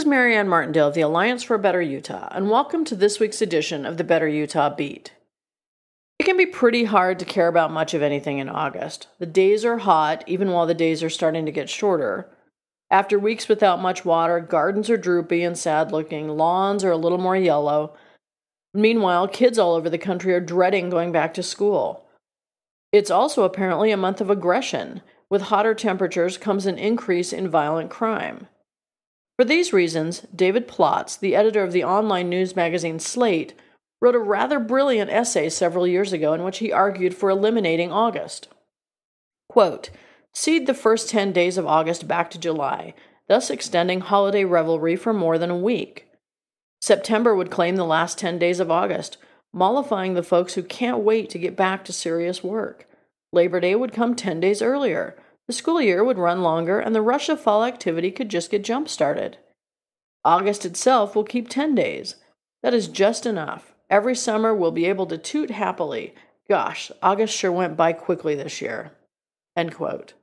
is Marianne Martindale of the Alliance for a Better Utah, and welcome to this week's edition of the Better Utah Beat. It can be pretty hard to care about much of anything in August. The days are hot, even while the days are starting to get shorter. After weeks without much water, gardens are droopy and sad-looking, lawns are a little more yellow. Meanwhile, kids all over the country are dreading going back to school. It's also apparently a month of aggression. With hotter temperatures comes an increase in violent crime. For these reasons, David Plotz, the editor of the online news magazine Slate, wrote a rather brilliant essay several years ago in which he argued for eliminating August. Quote, "Seed the first 10 days of August back to July, thus extending holiday revelry for more than a week. September would claim the last 10 days of August, mollifying the folks who can't wait to get back to serious work. Labor Day would come 10 days earlier. The school year would run longer, and the rush of fall activity could just get jump-started. August itself will keep 10 days. That is just enough. Every summer we'll be able to toot happily. Gosh, August sure went by quickly this year." End quote.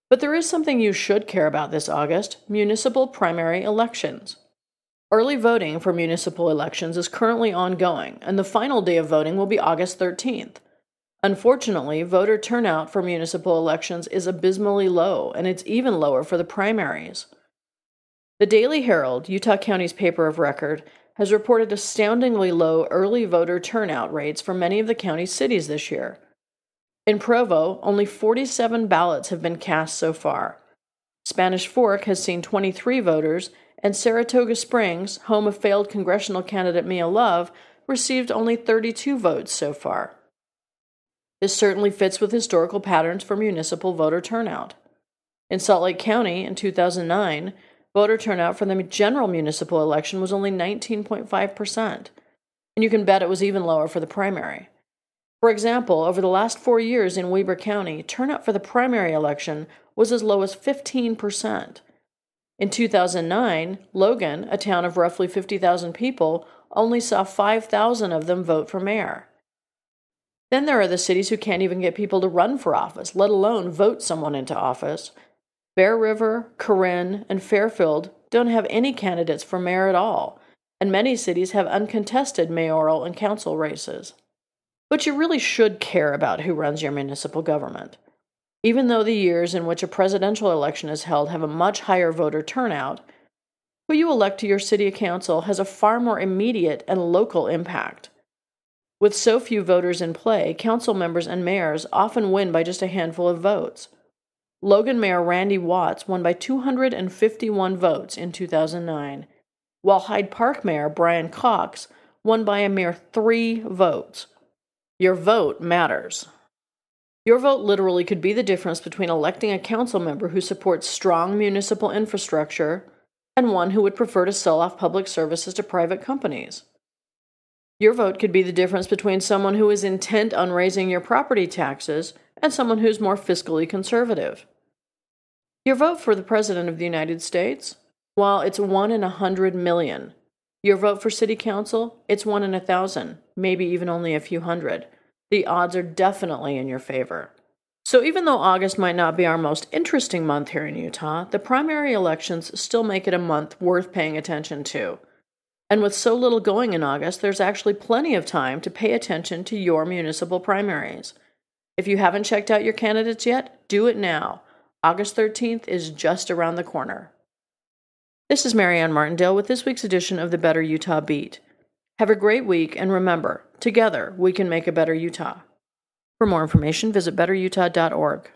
But there is something you should care about this August: municipal primary elections. Early voting for municipal elections is currently ongoing, and the final day of voting will be August 13th. Unfortunately, voter turnout for municipal elections is abysmally low, and it's even lower for the primaries. The Daily Herald, Utah County's paper of record, has reported astoundingly low early voter turnout rates for many of the county's cities this year. In Provo, only 47 ballots have been cast so far. Spanish Fork has seen 23 voters, and Saratoga Springs, home of failed congressional candidate Mia Love, received only 32 votes so far. This certainly fits with historical patterns for municipal voter turnout. In Salt Lake County in 2009, voter turnout for the general municipal election was only 19.5%, and you can bet it was even lower for the primary. For example, over the last 4 years in Weber County, turnout for the primary election was as low as 15%. In 2009, Logan, a town of roughly 50,000 people, only saw 5,000 of them vote for mayor. Then there are the cities who can't even get people to run for office, let alone vote someone into office. Bear River, Corinne, and Fairfield don't have any candidates for mayor at all, and many cities have uncontested mayoral and council races. But you really should care about who runs your municipal government. Even though the years in which a presidential election is held have a much higher voter turnout, who you elect to your city council has a far more immediate and local impact. With so few voters in play, council members and mayors often win by just a handful of votes. Logan Mayor Randy Watts won by 251 votes in 2009, while Hyde Park Mayor Brian Cox won by a mere 3 votes. Your vote matters. Your vote literally could be the difference between electing a council member who supports strong municipal infrastructure and one who would prefer to sell off public services to private companies. Your vote could be the difference between someone who is intent on raising your property taxes and someone who's more fiscally conservative. Your vote for the President of the United States? Well, it's 1 in 100 million. Your vote for City Council? It's 1 in 1,000, maybe even only a few hundred. The odds are definitely in your favor. So even though August might not be our most interesting month here in Utah, the primary elections still make it a month worth paying attention to. And with so little going in August, there's actually plenty of time to pay attention to your municipal primaries. If you haven't checked out your candidates yet, do it now. August 13th is just around the corner. This is Marianne Martindale with this week's edition of the Better Utah Beat. Have a great week, and remember, together we can make a better Utah. For more information, visit betterutah.org.